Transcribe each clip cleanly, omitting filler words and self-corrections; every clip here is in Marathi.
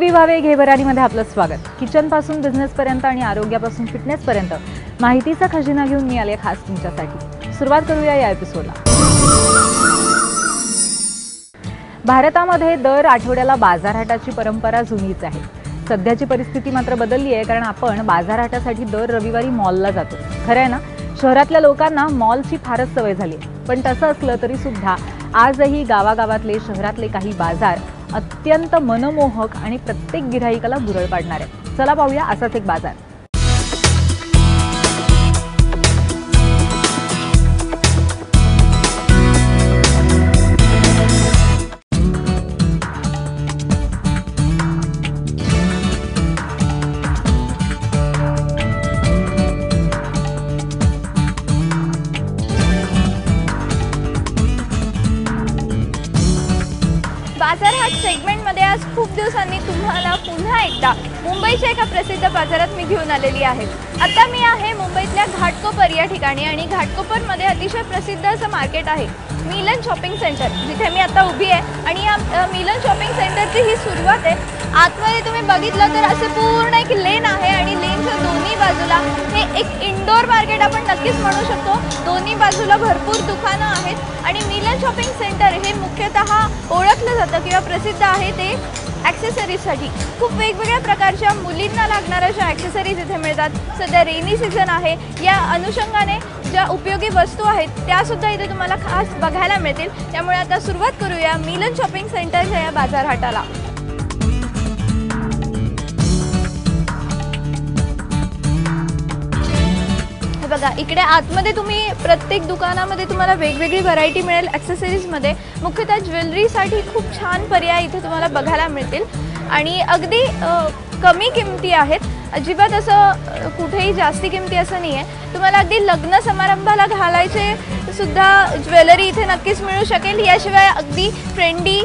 सुरभी भावे घेवरानीमध्ये आपलं स्वागत। किचन पासून बिझनेस पर्यंत आणि आरोग्यापासून फिटनेस पर्यंत माहितीचा खजिना घेऊन मी आले खास तुमच्यासाठी। सुरुवात करूया या एपिसोडला। भारतामध्ये दर आठवड्याला बाजारहाटाची परंपरा जुनीच आहे। सध्याची परिस्थिती मात्र बदलली आहे, कारण आपण बाजारहाटासाठी दर रविवारी मॉलला जातो। खरं आहे ना, शहरातल्या लोकांना मॉलची फारच सवय झाली आहे। पण तसं असलं तरी सुद्धा आजही गावागावातले शहरातले काही बाजार अत्यंत मनमोहक आणि प्रत्येक गिऱ्हाईकाला भुरळ पाडणार आहे। चला पाहूया असाच एक बाजार। बाजारहाट सेगमेंटमध्ये आज खूप दिवसांनी तुम्हाला पुन्हा एकदा मुंबईच्या एका प्रसिद्ध बाजारात मी घेऊन आलेली आहे। आता मी आहे मुंबईतल्या घाटकोपर या ठिकाणी आणि घाटकोपरमध्ये अतिशय प्रसिद्ध असं मार्केट आहे मिलन शॉपिंग सेंटर, जिथे मी आता उभी आहे। आणि या मिलन शॉपिंग सेंटरची ही सुरुवात आहे। आतमध्ये तुम्ही बघितलं तर असे पूर्ण एक लेन आहे आणि लेनच्या दोन्ही बाजूला हे एक इंडोर मार्केट आपण नक्कीच म्हणू शकतो। दोन्ही बाजूला भरपूर दुकानं आहेत आणि मिलन शॉपिंग सेंटर हे मुख्यतः ओळखलं जातं किंवा प्रसिद्ध आहे ते ॲक्सेसरीजसाठी। खूप वेगवेगळ्या प्रकारच्या मुलींना लागणाऱ्या अशा ॲक्सेसरीज इथे मिळतात। सध्या रेनी सीझन आहे, या अनुषंगाने ज्या उपयोगी वस्तू आहेत त्यासुद्धा इथे तुम्हाला खास बघायला मिळतील। त्यामुळे आता सुरुवात करूया मिलन शॉपिंग सेंटरच्या या बाजारहाटाला। बघा, इकडे आतमध्ये तुम्ही प्रत्येक दुकानामध्ये तुम्हाला वेगवेगळी व्हरायटी मिळेल ॲक्सेसरीजमध्ये। मुख्यतः ज्वेलरीसाठी खूप छान पर्याय इथे तुम्हाला बघायला मिळतील आणि अगदी कमी किमती आहेत। अजिबात असं कुठेही जास्ती किमती असं नाही आहे। तुम्हाला अगदी लग्न समारंभाला घालायचे सुद्धा ज्वेलरी इथे नक्कीच मिळू शकेल। याशिवाय अगदी ट्रेंडी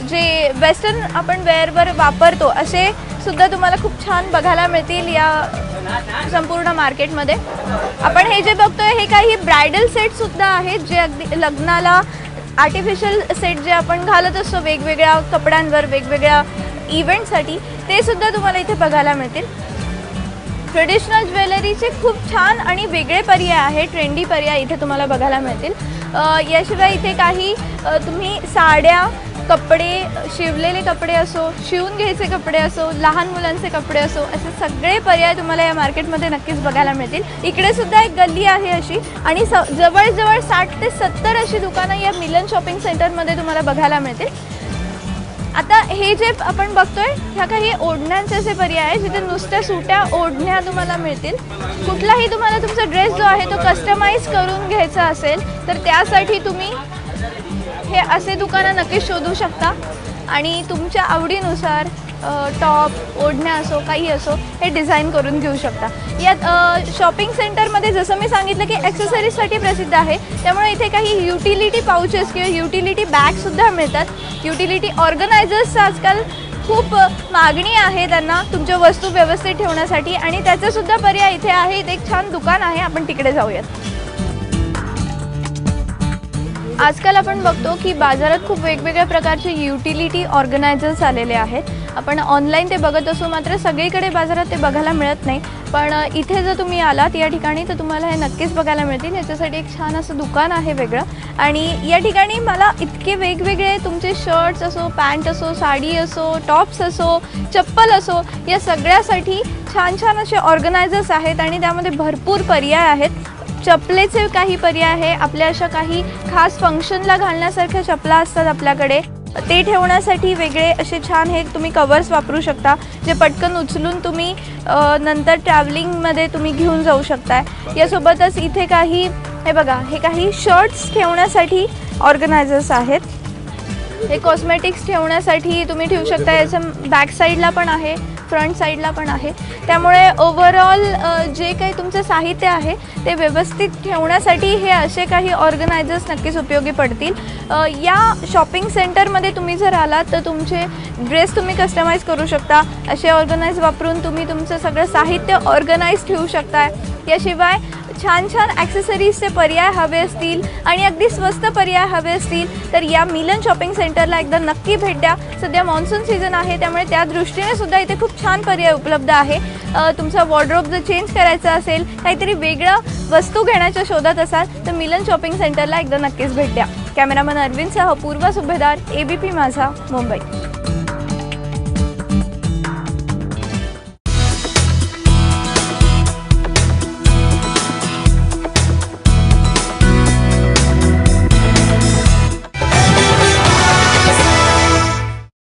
जे वेस्टर्न आपण वेअरवर वापरतो असे सुद्धा तुम्हाला खूप छान बघायला मिळतील या संपूर्ण मार्केटमध्ये। आपण हे जे बघतोय हे काही ब्रायडल सेट सुद्धा आहेत, जे अगदी लग्नाला आर्टिफिशियल सेट जे आपण घालत असतो वेगवेगळ्या कपड्यांवर वेगवेगळ्या इव्हेंटसाठी, ते सुद्धा तुम्हाला इथे बघायला मिळतील। ट्रेडिशनल ज्वेलरीचे खूप छान आणि वेगळे पर्याय आहेत, ट्रेंडी पर्याय इथे तुम्हाला बघायला मिळतील। याशिवाय इथे काही तुम्ही साड्या, कपडे, शिवलेले कपडे असो, शिवून घ्यायचे कपडे असो, लहान मुलांचे कपडे असो, असे सगळे पर्याय तुम्हाला या मार्केटमध्ये नक्कीच बघायला मिळतील। इकडे सुद्धा एक गल्ली आहे अशी आणि जवळजवळ 60 ते 70 अशी दुकानं या मिलन शॉपिंग सेंटरमध्ये तुम्हाला बघायला मिळतील। आता हे जे आपण बघतोय ह्या काही ओढण्यांचे असे पर्याय आहे, जिथे नुसत्या सुट्या ओढण्या तुम्हाला मिळतील। कुठलाही तुम्हाला तुमचा ड्रेस जो आहे तो कस्टमाइज करून घ्यायचा असेल तर त्यासाठी तुम्ही हे असे दुकानं नक्कीच शोधू शकता आणि तुमच्या आवडीनुसार टॉप, ओढण्या असो, काही असो, हे डिझाईन करून घेऊ शकता। यात शॉपिंग सेंटरमध्ये जसं मी सांगितलं की ॲक्सेसरीजसाठी प्रसिद्ध आहे, त्यामुळे इथे काही युटिलिटी पाउचेस किंवा युटिलिटी बॅगसुद्धा मिळतात। युटिलिटी ऑर्गनायझर्सचं आजकाल खूप मागणी आहे त्यांना तुमच्या वस्तू व्यवस्थित ठेवण्यासाठी आणि त्याचासुद्धा पर्याय इथे आहे। इथे एक छान दुकान आहे, आपण तिकडे जाऊयात। आजकाल आपण बघतो की बाजारात खूप वेगवेगळ्या प्रकारचे युटिलिटी ऑर्गनायझर्स आलेले आहेत। आपण ऑनलाईन ते बघत असो, मात्र सगळीकडे बाजारात ते बघायला मिळत नाही। पण इथे जर तुम्ही आलात या ठिकाणी तर तुम्हाला हे नक्कीच बघायला मिळतील। याच्यासाठी एक छान असं दुकान आहे वेगळं आणि या ठिकाणी मला इतके वेगवेगळे तुमचे शर्ट्स असो, पॅन्ट असो, साडी असो, टॉप्स असो, चप्पल असो, या सगळ्यासाठी छान छान असे ऑर्गनायझर्स आहेत आणि त्यामध्ये भरपूर पर्याय आहेत। चपलेचे काही पर्याय आहे, आपल्या अशा काही खास फंक्शनला घालण्यासारख्या चपला असतात आपल्याकडे, ते ठेवण्यासाठी वेगळे असे छान हे तुम्ही कवर्स वापरू शकता, जे पटकन उचलून तुम्ही नंतर ट्रॅव्हलिंगमध्ये तुम्ही घेऊन जाऊ शकता। यासोबतच इथे काही हे बघा, हे काही शर्ट्स ठेवण्यासाठी ऑर्गनायझर्स आहेत। हे कॉस्मेटिक्स ठेवण्यासाठी तुम्ही ठेवू शकता। याचं बॅक साईडला पण आहे, फ्रंट साईडला पण आहे। त्यामुळे ओव्हरऑल जे काही तुमचं साहित्य आहे ते व्यवस्थित ठेवण्यासाठी हे असे काही ऑर्गनायझर्स नक्कीच उपयोगी पडतील। या शॉपिंग सेंटरमध्ये तुम्ही जर आलात तर तुमचे ड्रेस तुम्ही कस्टमाइज करू शकता। असे ऑर्गनाइज वापरून तुम्ही तुमचं सगळं साहित्य ऑर्गनाइज ठेवू शकता। याशिवाय छान छान ॲक्सेसरीजचे पर्याय हवे असतील आणि अगदी स्वस्त पर्याय हवे असतील तर या मिलन शॉपिंग सेंटरला एकदा नक्की भेट द्या. सध्या मान्सून सीझन आहे त्यामुळे त्या दृष्टीने सुद्धा इथे खूप छान पर्याय उपलब्ध आहे. तुमचा वॉर्डरोब जर चेंज करायचा असेल, काहीतरी वेगळं वस्तू घेण्याच्या शोधात असाल तर मिलन शॉपिंग सेंटरला एकदा नक्कीच भेट द्या. कॅमेरामन अरविंदसह पूर्वा सुभेदार, ABP माझा, मुंबई.